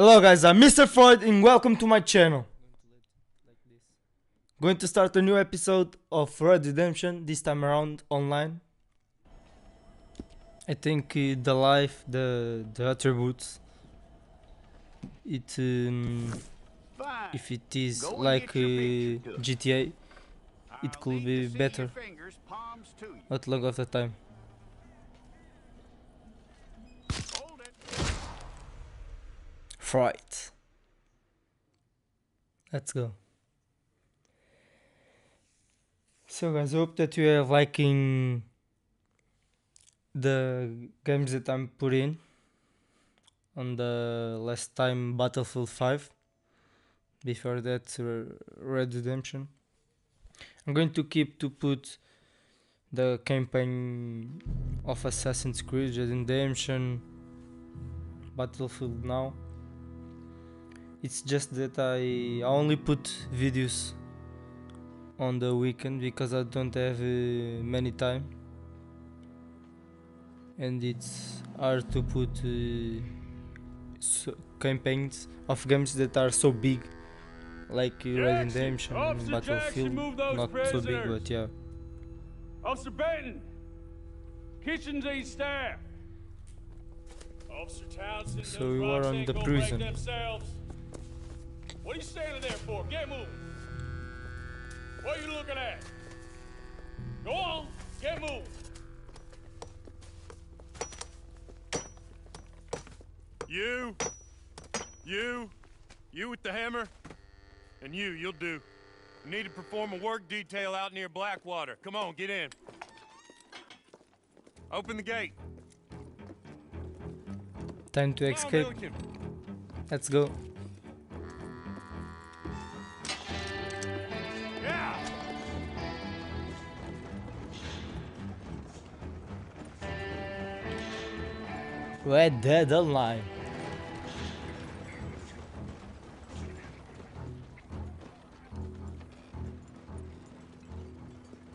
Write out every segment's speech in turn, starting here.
Hello guys, I'm Mr. Freud and welcome to my channel. Going to start a new episode of Red Redemption, this time around online. I think the life, the attributes, it if it is like GTA, it could be better at long of the time. Fright. Let's go. So guys, I hope that you are liking the games that I'm putting on the last time Battlefield 5. Before that Red Redemption. I'm going to keep to put the campaign of Assassin's Creed, Red Redemption, Battlefield now. It's just that I only put videos on the weekend because I don't have many time, and it's hard to put campaigns of games that are so big like Red Redemption and Battlefield. Not so big, but yeah. Officer Benton, kitchens aid staff. Officer Townsend, So we were on the prison. What are you standing there for? Get moving. What are you looking at? Go on, get moving. You with the hammer, and you'll do. You need to perform a work detail out near Blackwater. Come on, get in. Open the gate. Time to escape. Let's go. Yeah. Red Dead Online.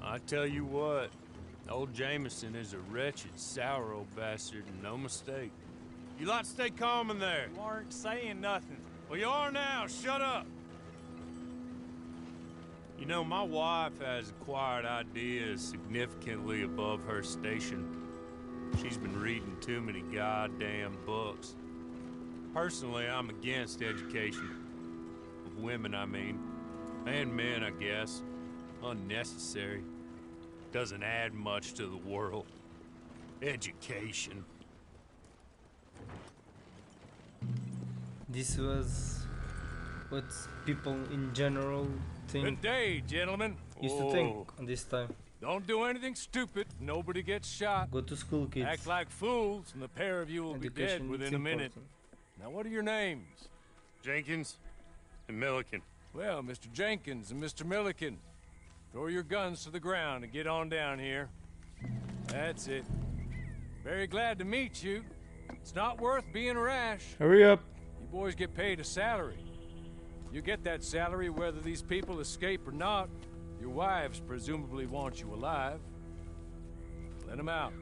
I tell you what, old Jameson is a wretched, sour old bastard, and no mistake. You lot stay calm in there. You aren't saying nothing. Well, you are now. Shut up. You know, my wife has acquired ideas significantly above her station. She's been reading too many goddamn books. Personally, I'm against education. Of women, I mean. And men, I guess. Unnecessary. Doesn't add much to the world. Education. This was what people in general Good think, day, gentlemen. used to think on this time. Don't do anything stupid. Nobody gets shot. Go to school, kids. Act like fools, and the pair of you will be Education dead within is a minute. important. Now, what are your names? Jenkins and Milliken. Well, Mr. Jenkins and Mr. Milliken, throw your guns to the ground and get on down here. That's it. Very glad to meet you. It's not worth being rash. Hurry up. You boys get paid a salary. You get that salary whether these people escape or not. Your wives presumably want you alive. Let them out.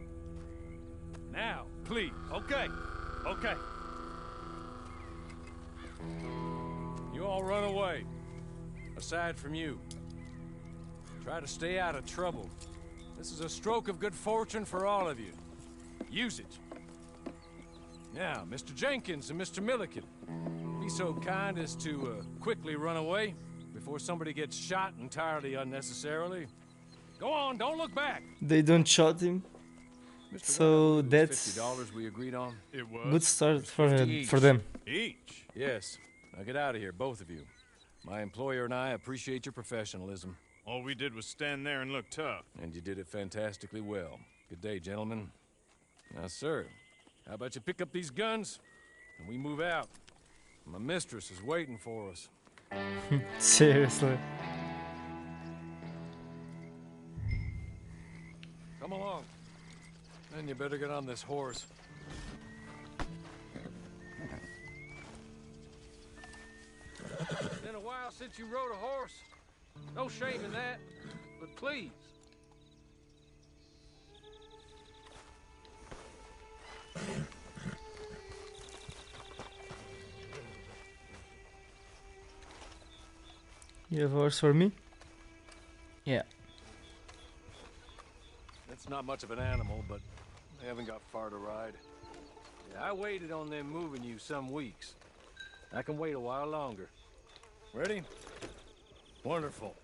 Now, please. Okay. You all run away. Aside from you. Try to stay out of trouble. This is a stroke of good fortune for all of you. Use it. Now, Mr. Jenkins and Mr. Milliken, be so kind as to quickly run away before somebody gets shot entirely unnecessarily. Go on, don't look back. They don't shot him. Mr. So Webb, it was that's $50 we agreed on. It was. good start for each. them. Each. Yes. Now get out of here, both of you. My employer and I appreciate your professionalism. All we did was stand there and look tough. And you did it fantastically well. Good day, gentlemen. Now, sir, how about you pick up these guns and we move out? My mistress is waiting for us. Seriously. Come along. Then you better get on this horse. It's been a while since you rode a horse. No shame in that, but please. You have a horse for me? Yeah. It's not much of an animal, but they haven't got far to ride. Yeah, I waited on them moving you some weeks. I can wait a while longer. Ready? Wonderful.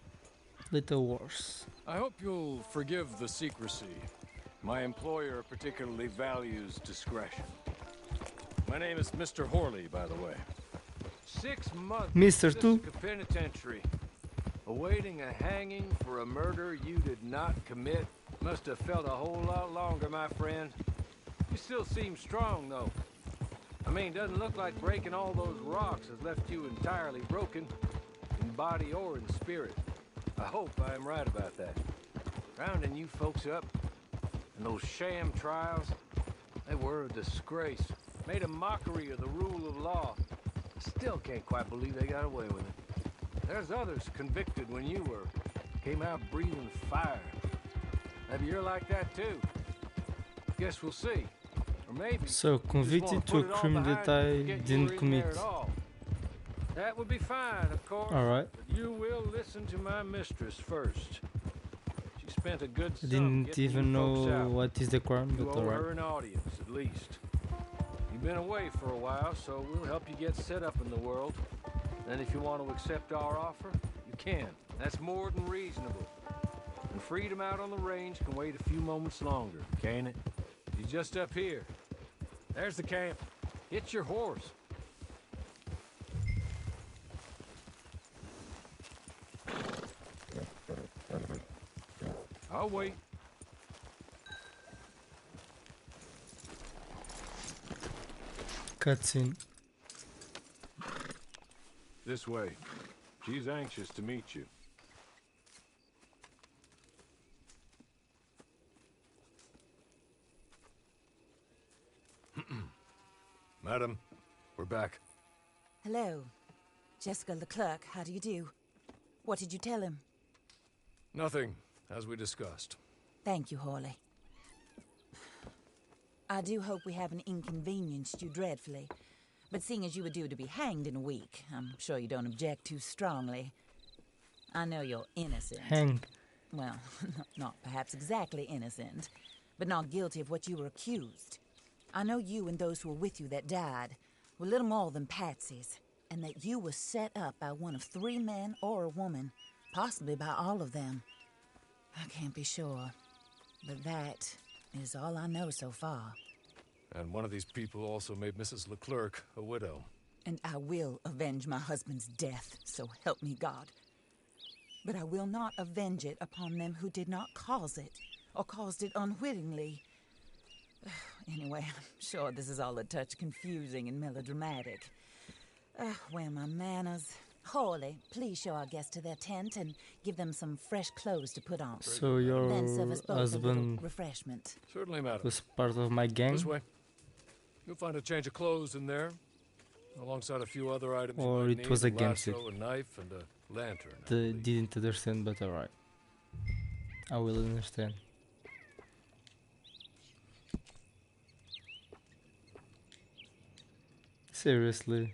Little horse. I hope you'll forgive the secrecy. My employer particularly values discretion. My name is Mr. Horley, by the way. 6 months Mr. in Two. the penitentiary, awaiting a hanging for a murder you did not commit. Must have felt a whole lot longer, my friend. You still seem strong, though. I mean, doesn't look like breaking all those rocks has left you entirely broken, in body or in spirit. I hope I am right about that. Rounding you folks up, and those sham trials, they were a disgrace. Made a mockery of the rule of law. I still can't quite believe they got away with it. There's others convicted when you were. Came out breathing fire. Maybe you're like that too. Guess we'll see. Or maybe So, you just convicted wanna to put a it all crime behind that you and I forget you were didn't in commit. there at all. That would be fine, of course. Alright. But you will listen to my mistress first. She spent a good I sum didn't getting even you folks know out. what is the crime, You but owe her alright. an audience, at least. You've been away for a while, so we'll help you get set up in the world. Then if you want to accept our offer, you can. That's more than reasonable. And freedom out on the range can wait a few moments longer, can't it? He's just up here. There's the camp. Hit your horse. I'll wait. Cutscene. This way. She's anxious to meet you. Madam, we're back. Hello. Jessica Leclerc, how do you do? What did you tell him? Nothing, as we discussed. Thank you, Hawley. I do hope we haven't inconvenienced you dreadfully. But seeing as you were due to be hanged in a week, I'm sure you don't object too strongly. I know you're innocent. Hang. Well, not perhaps exactly innocent, but not guilty of what you were accused. I know you and those who were with you that died were little more than patsies, and that you were set up by one of 3 men or a woman, possibly by all of them. I can't be sure, but that is all I know so far. And one of these people also made Mrs. Leclerc a widow. And I will avenge my husband's death, so help me God. But I will not avenge it upon them who did not cause it, or caused it unwittingly. Anyway, I'm sure this is all a touch confusing and melodramatic. Where are my manners? Hawley, please show our guests to their tent and give them some fresh clothes to put on. So your Then serve us both a little husband refreshment. Certainly, madam. was part of my gang? This way. You'll find a change of clothes in there, alongside a few other items Or you might it was need, against a lasso, a knife, and a lantern. I The, believe. didn't understand, but alright. I will understand. Seriously.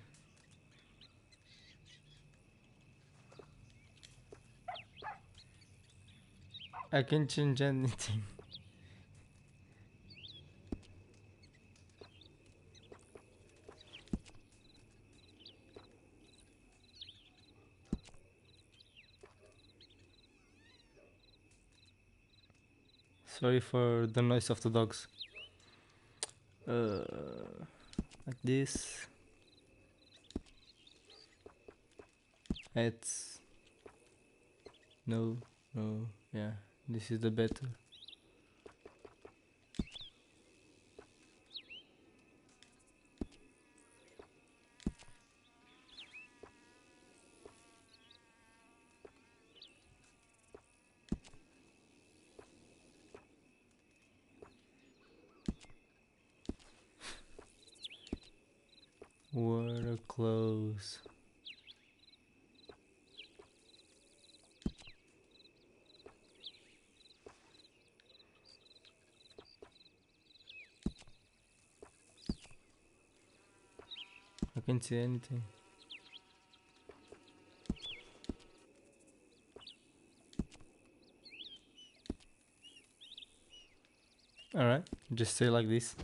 I can change anything. Sorry for the noise of the dogs. Like this. It's no, yeah, this is the better. What a close. I can't see anything. Alright, just say like this.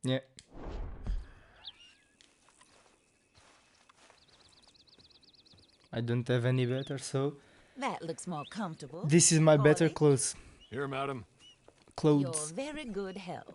Yeah. I don't have any better, so That looks more comfortable. this is my better Hawley, clothes. Here, madam. your Clothes. very good health.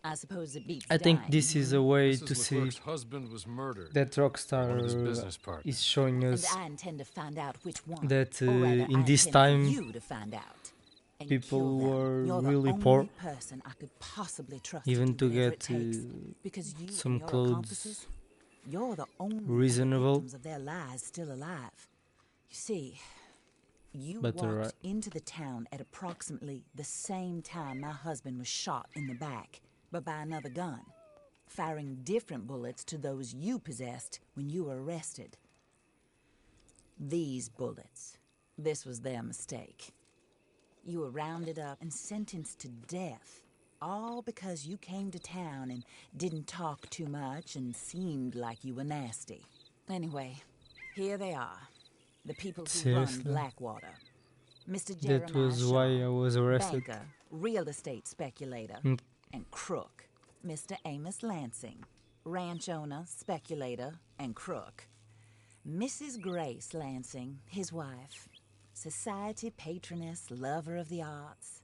I suppose it beats I think dying, this is hmm? a way Mrs. to see Leclerc's husband was murdered. that One of his Rockstar business partners. is showing And us I intend to find out which one. that Or rather, in I this intend time for you to find out. And people kill them. were You're really the poor, only person I could possibly trust even to do to whatever get it takes. Because you some and your clothes accomplices, you're the only reasonable. victims of their lies still alive. You see, you But walked alright. into the town at approximately the same time my husband was shot in the back, but by another gun, firing different bullets to those you possessed when you were arrested. These bullets, this was their mistake. You were rounded up and sentenced to death, all because you came to town and didn't talk too much and seemed like you were nasty. Anyway, here they are, the people who Seriously? run Blackwater. Mr. That Jeremiah was why Shaw, I was arrested. banker, real estate speculator, Mm. and crook. Mr. Amos Lansing, ranch owner, speculator, and crook. Mrs. Grace Lansing, his wife, society patroness, lover of the arts,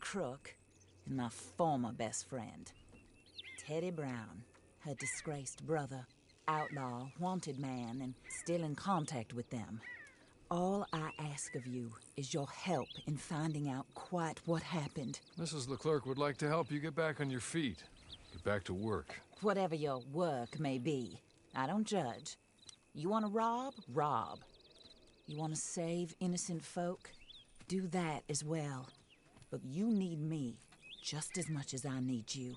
crook, and my former best friend. Teddy Brown, her disgraced brother, outlaw, wanted man, and still in contact with them. All I ask of you is your help in finding out quite what happened. Mrs. Leclerc would like to help you get back on your feet. Get back to work. Whatever your work may be, I don't judge. You want to rob? Rob. You want to save innocent folk? Do that as well. But you need me just as much as I need you.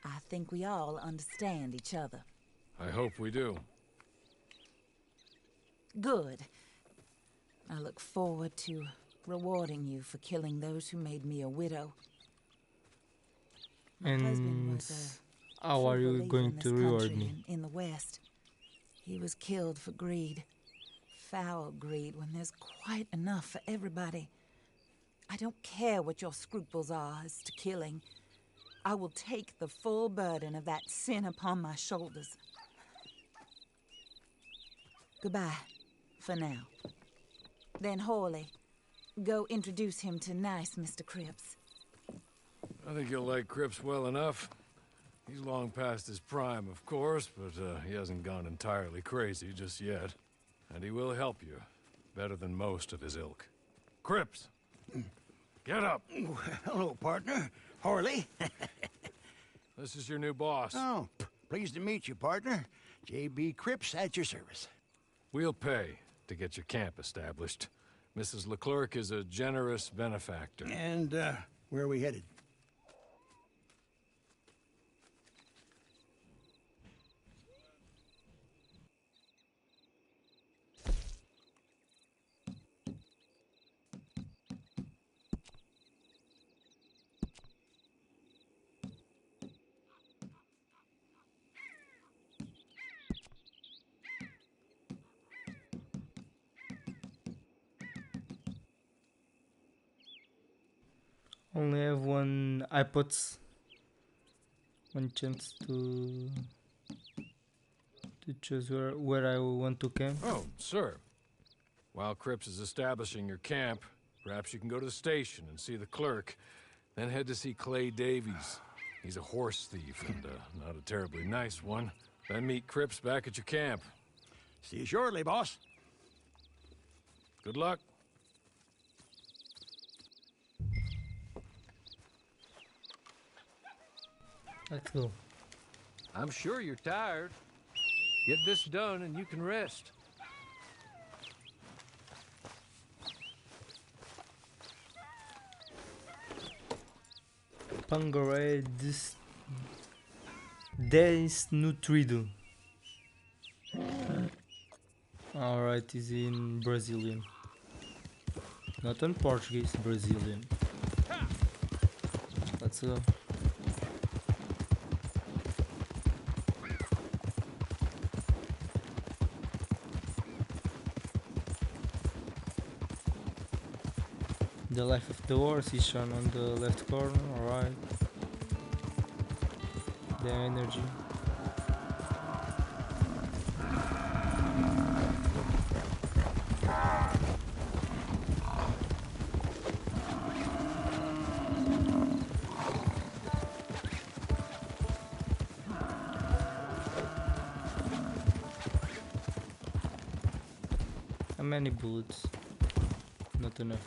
I think we all understand each other. I hope we do. Good. I look forward to rewarding you for killing those who made me a widow. My husband And was a how are true you believer going in to this reward country me? and in the West. He was killed for greed. Foul greed when there's quite enough for everybody. I don't care what your scruples are as to killing. I will take the full burden of that sin upon my shoulders. Goodbye, for now. Then Hawley, go introduce him to nice Mr. Cripps. I think you'll like Cripps well enough. He's long past his prime, of course, but he hasn't gone entirely crazy just yet. And he will help you, better than most of his ilk. Cripps! Get up! Hello, partner. Harley. This is your new boss. Oh, pleased to meet you, partner. J.B. Cripps at your service. We'll pay to get your camp established. Mrs. Leclerc is a generous benefactor. And, where are we headed? Only have one iPods, one chance to choose where I want to camp. Oh, sir. While Cripps is establishing your camp, perhaps you can go to the station and see the clerk, then head to see Clay Davies. He's a horse thief and not a terribly nice one. Then meet Cripps back at your camp. See you shortly, boss. Good luck. Let's go. I'm sure you're tired. Get this done and you can rest. Pangaré desnutrido. Alright, is in Brazilian. Not in Portuguese, Brazilian. Let's go. The life of the horse is shown on the left corner, alright. The energy. How many bullets? Not enough.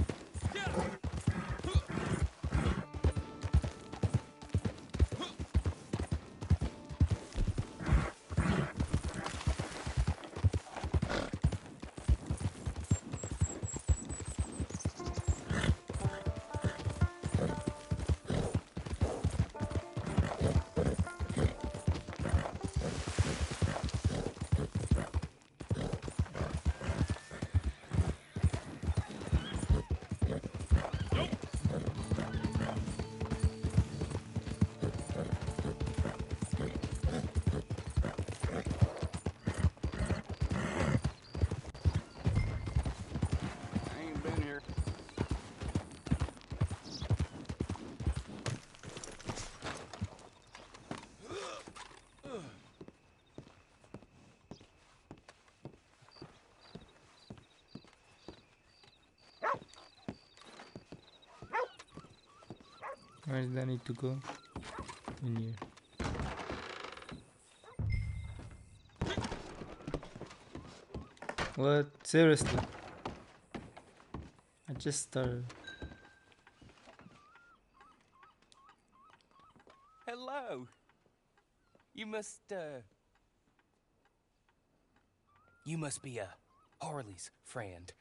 I ain't been here. Where did I need to go? In here. What? Seriously? I just started. Hello. You must be Harley's friend.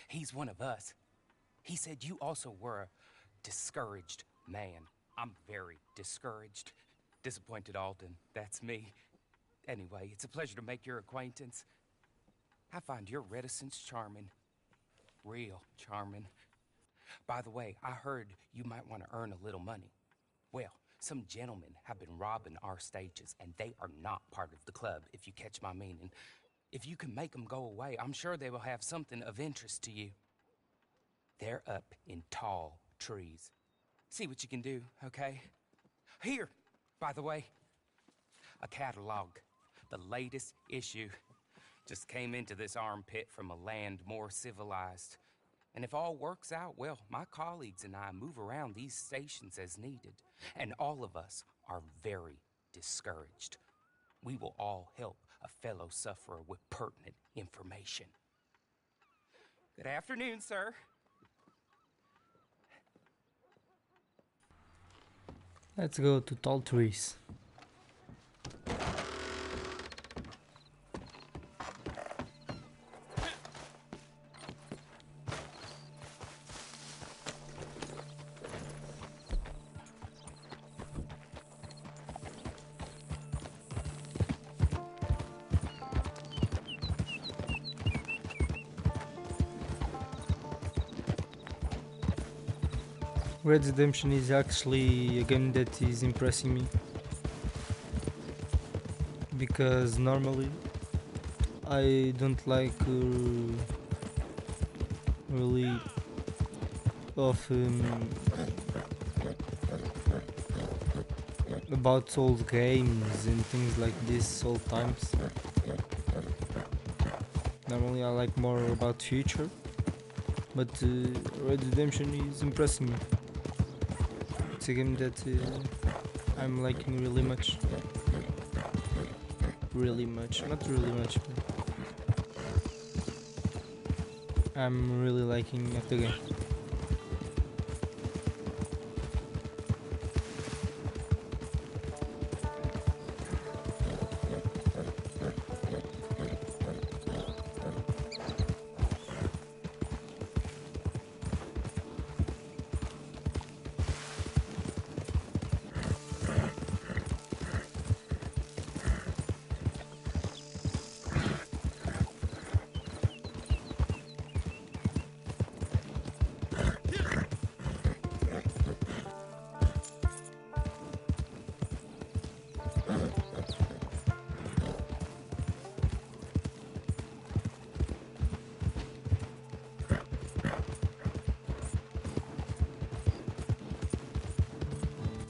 He's one of us. He said you also were a discouraged man. I'm very discouraged. Disappointed Alden, that's me. Anyway, it's a pleasure to make your acquaintance. I find your reticence charming. Real charming. By the way, I heard you might want to earn a little money. Well, some gentlemen have been robbing our stages, and they are not part of the club, if you catch my meaning. If you can make them go away, I'm sure they will have something of interest to you. They're up in tall trees. See what you can do, okay? Here, by the way, a catalog. The latest issue. Just came into this armpit from a land more civilized. And if all works out, well, my colleagues and I move around these stations as needed. And all of us are very discouraged. We will all help a fellow sufferer with pertinent information. Good afternoon, sir. Let's go to tall trees. Red Redemption is actually a game that is impressing me, because normally I don't like really often about old games and things like this old times. Normally I like more about future, but Red Redemption is impressing me. It's a game that I'm liking really much. Really much, not really much, but I'm really liking the game.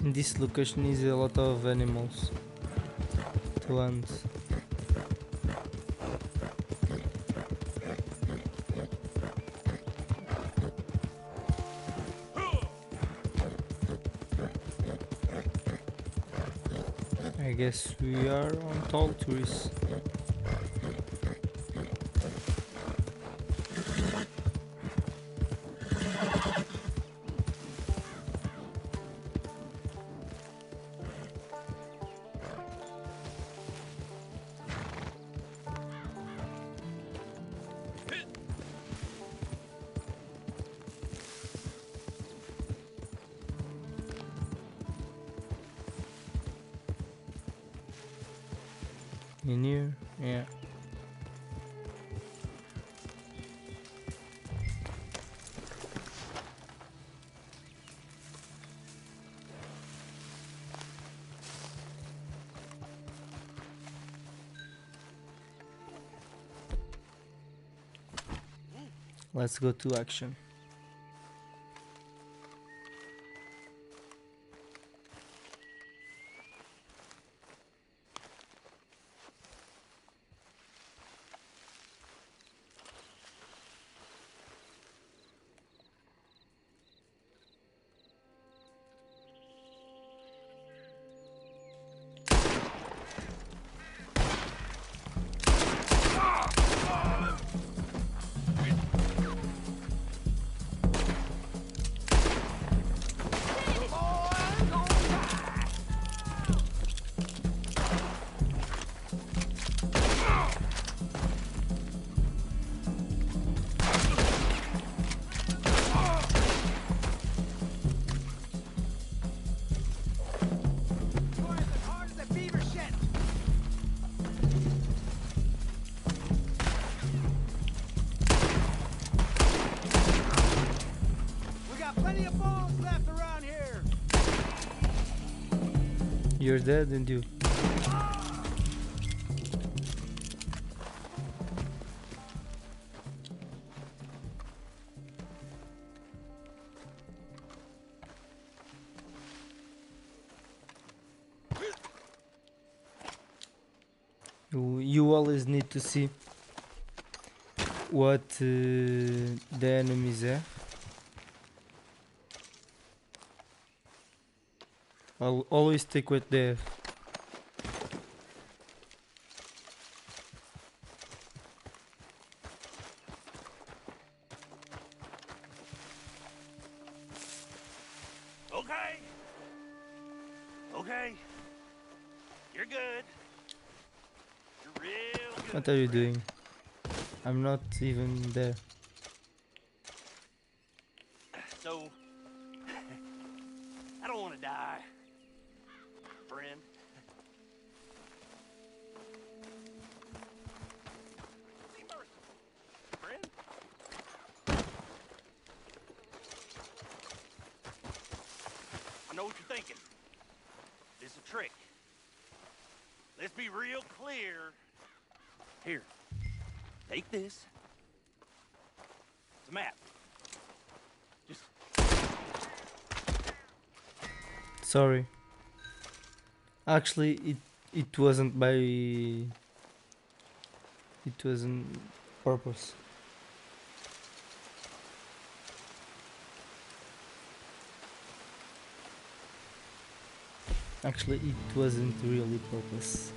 In this location is a lot of animals to hunt. I guess we are on tall trees. In here, yeah. Let's go to action. You're dead, and you. You always need to see what the enemies are. I'll always take what they have. Okay. Okay. You're good. You're real good. What are you doing? I'm not even there. So, I don't want to die, friend. Be merciful, friend. I know what you're thinking. This is a trick. Let's be real clear. Here, take this. It's a map. Just Sorry. Actually, it wasn't by. It wasn't purpose. Actually, it wasn't really purpose.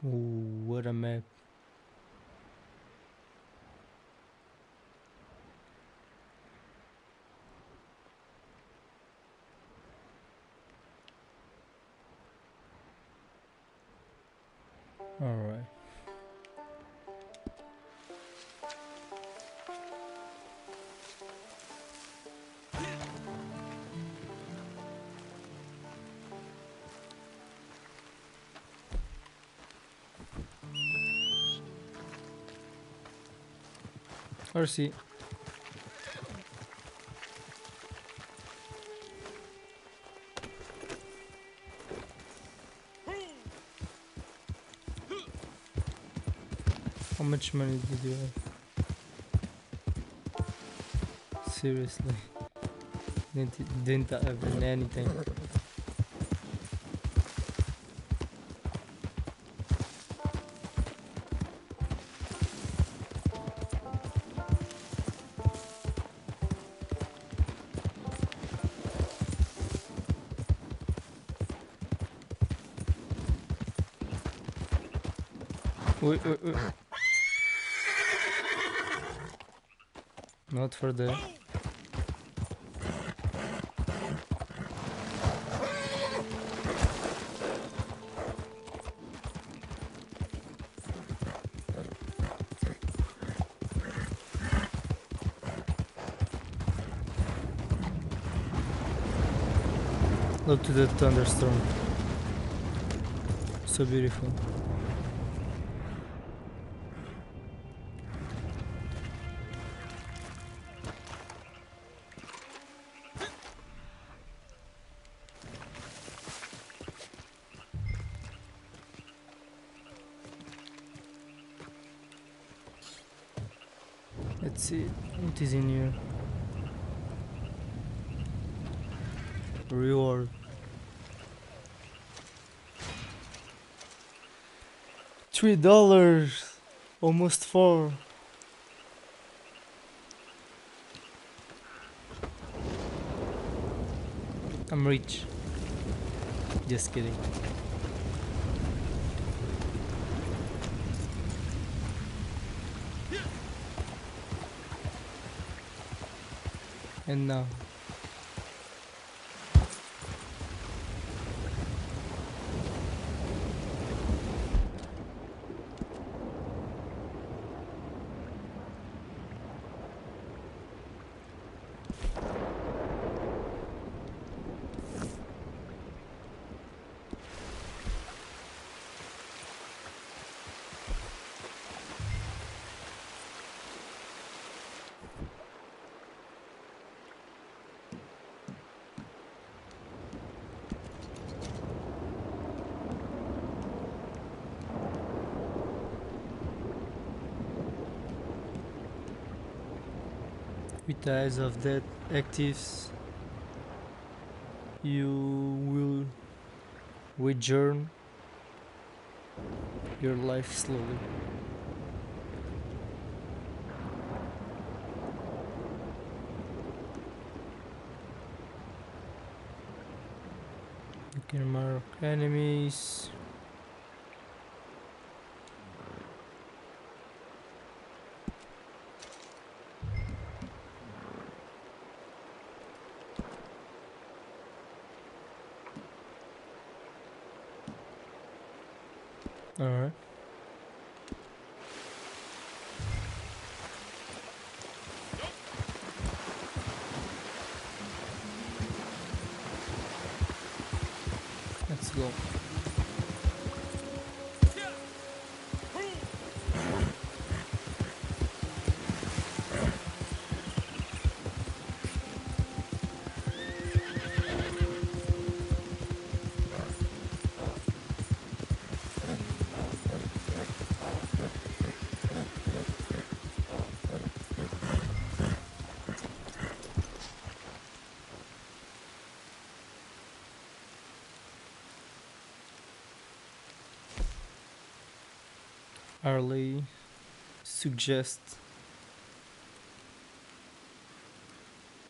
Ooh, what a map. Alright. Or see. How much money did you have? Seriously. Didn't have anything. Wait. Not for the. Look to the thunderstorm. So beautiful. Let's see what is in here. Reward. $3. Almost 4. I'm rich. Just kidding. And now. With the eyes of that actives, you will rejourn your life slowly. You can mark enemies. Alright. Let's go. Harley suggests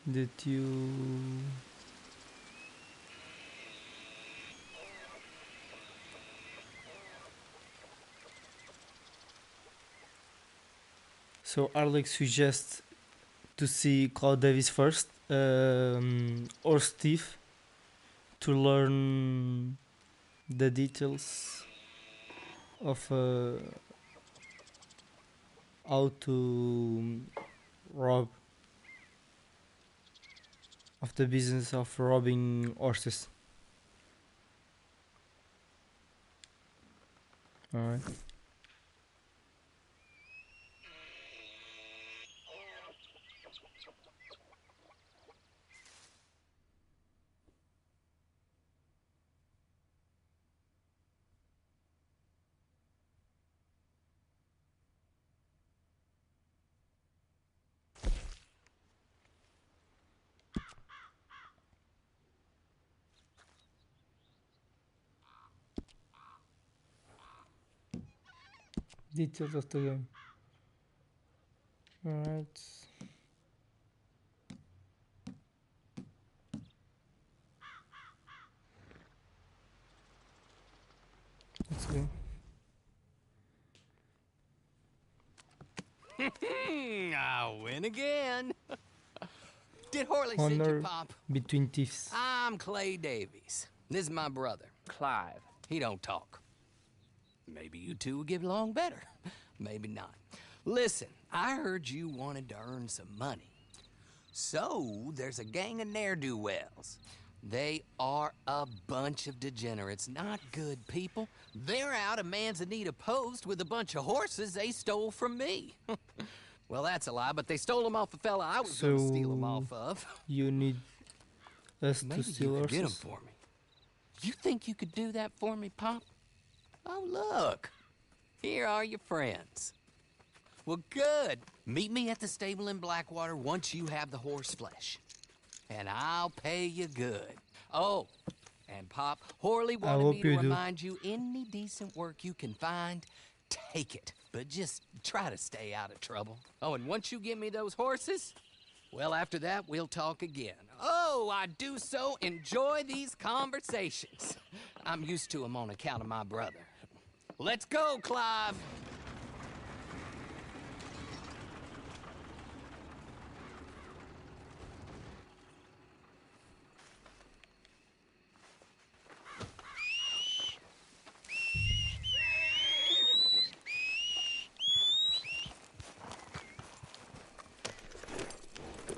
that you Alex suggests to see Cloud Davis first, or Steve, to learn the details of how to rob, of the business of robbing horses. Alright. details of the game. Alright. Let's go. I win again. Did Horley send you, Honor Pop? between thieves. I'm Clay Davies. This is my brother, Clive. He don't talk. Maybe you two will get along better. Maybe not. Listen, I heard you wanted to earn some money. So, there's a gang of ne'er-do-wells. They are a bunch of degenerates, not good people. They're out of Manzanita Post with a bunch of horses they stole from me. Well, that's a lie, but they stole them off a fella I was going to steal them off of. You need us Maybe to steal you could get them horses. for me. You think you could do that for me, Pop? Oh, look. Here are your friends. Well, good. Meet me at the stable in Blackwater once you have the horse flesh. And I'll pay you good. Oh, and Pop, Horley wanted hope me to you do. remind you any decent work you can find, take it. But just try to stay out of trouble. Oh, and once you give me those horses, well, after that, we'll talk again. Oh, I do so enjoy these conversations. I'm used to them on account of my brother. Let's go, Clive.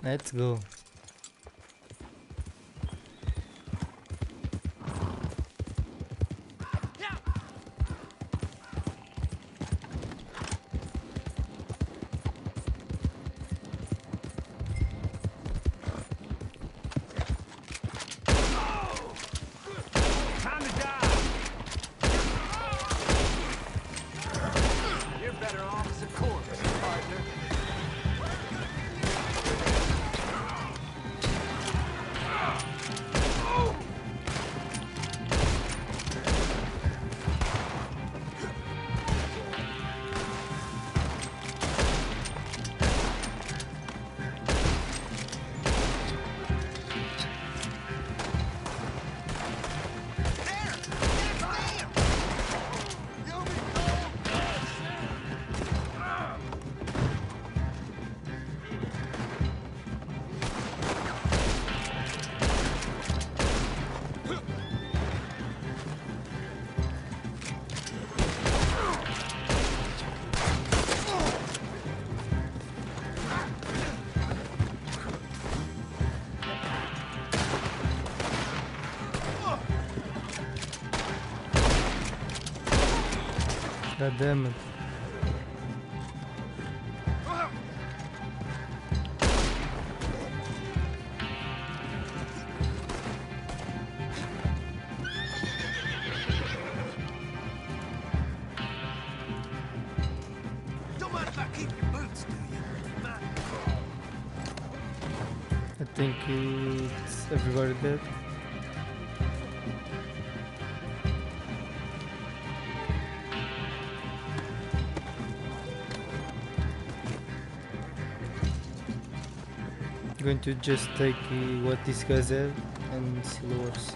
Let's go. Time to die! You're better off as a corpse, partner. God damn it. Don't mind if I keep your boots, do you? I think it's everybody dead. Going to just take what these guys have and seal the horse.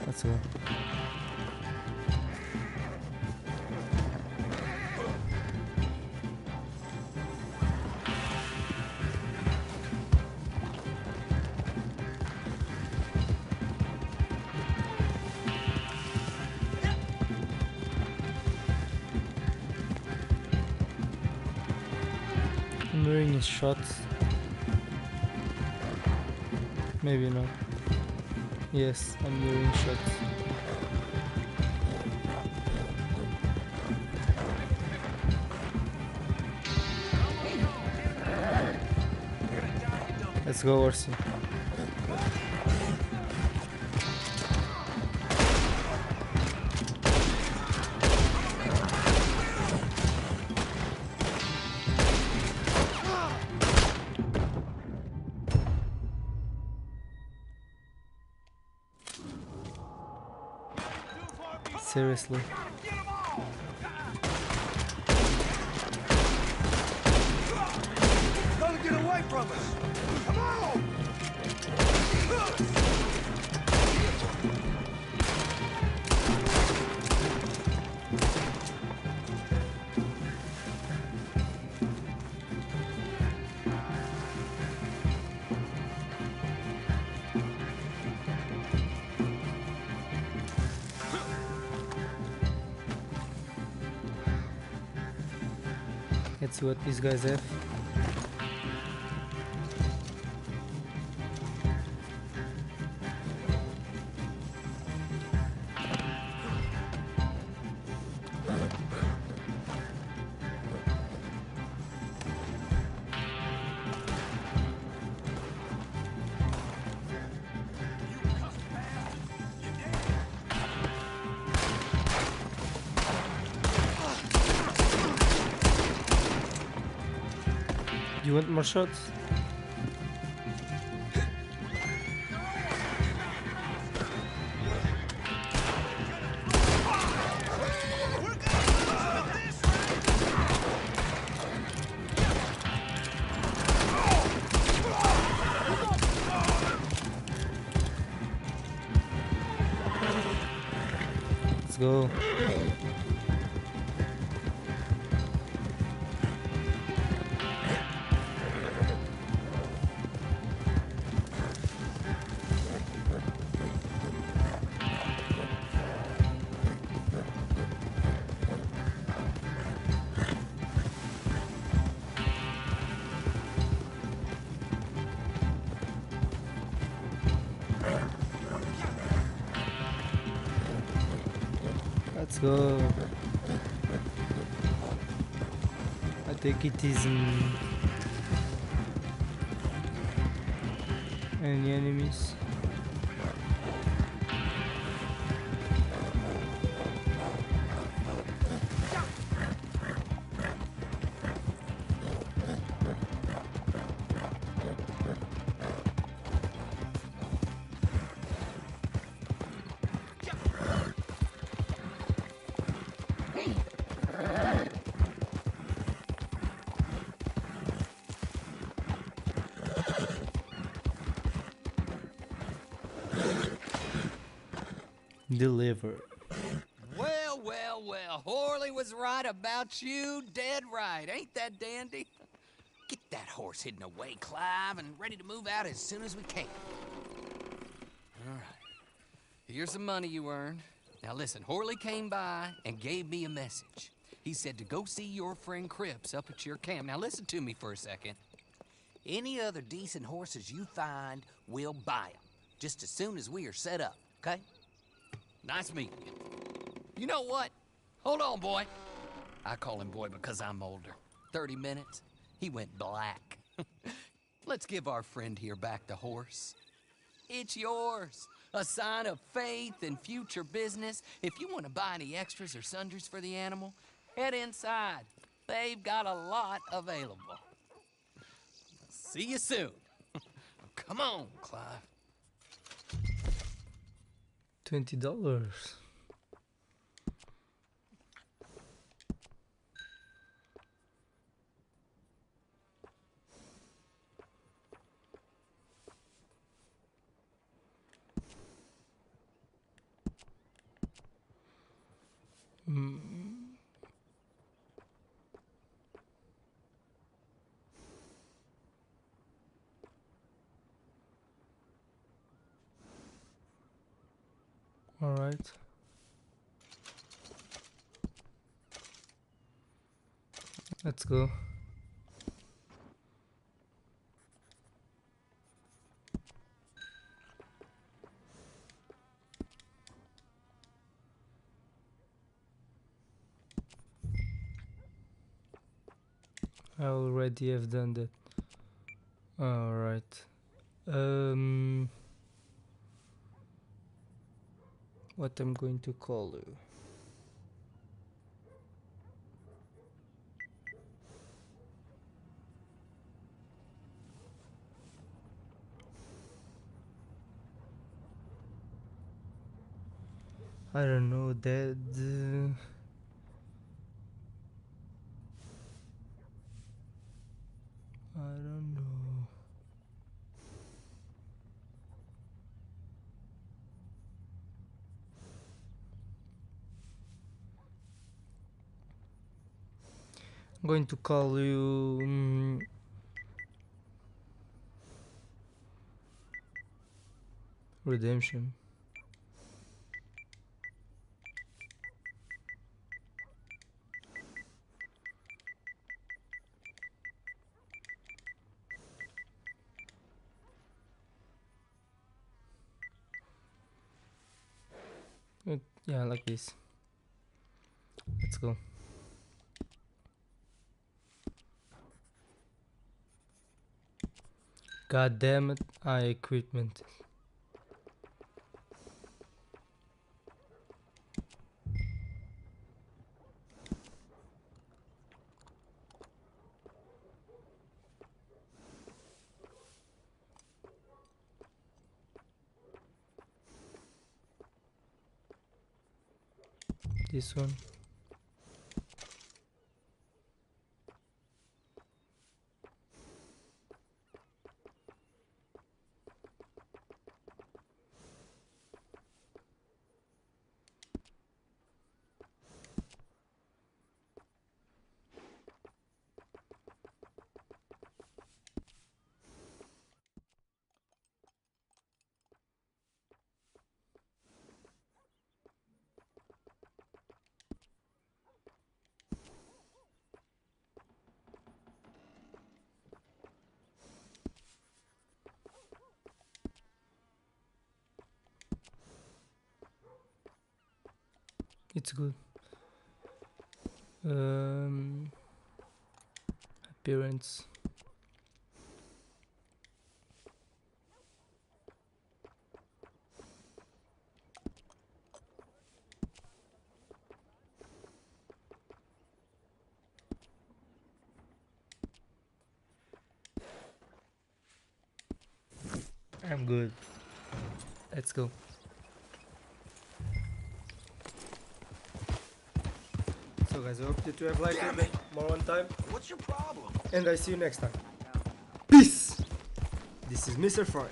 Let's go. I'm hearing his shots. Maybe not. Yes, I'm hearing shots. Let's go, Orsi. Seriously. Gotta get away from us! Come on! Let's see what these guys have. You want more shots? Let's go. Let's go. I think it is any enemies. Deliver. Well, well, well. Horley was right about you. Dead right. Ain't that dandy? Get that horse hidden away, Clive, and ready to move out as soon as we can. All right. Here's the money you earned. Now listen, Horley came by and gave me a message. He said to go see your friend Cripps up at your camp. Now listen to me for a second. Any other decent horses you find, we'll buy them. Just as soon as we are set up, okay? Nice meeting you. You know what? Hold on, boy. I call him boy because I'm older. 30 minutes, he went black. Let's give our friend here back the horse. It's yours. A sign of faith and future business. If you want to buy any extras or sundries for the animal, head inside. They've got a lot available. See you soon. Come on, Clive. $20. All right. Let's go. I already have done that. All right. What I'm going to call you? I don't know that. I don't know. I'm going to call you Redemption. Yeah, like this. Let's go. God damn it, equipment. This one. It's good. Appearance. I'm good. Let's go. So guys, I hope that you have liked it more one time. What's your problem? And I see you next time. Peace! This is Mr. Fry.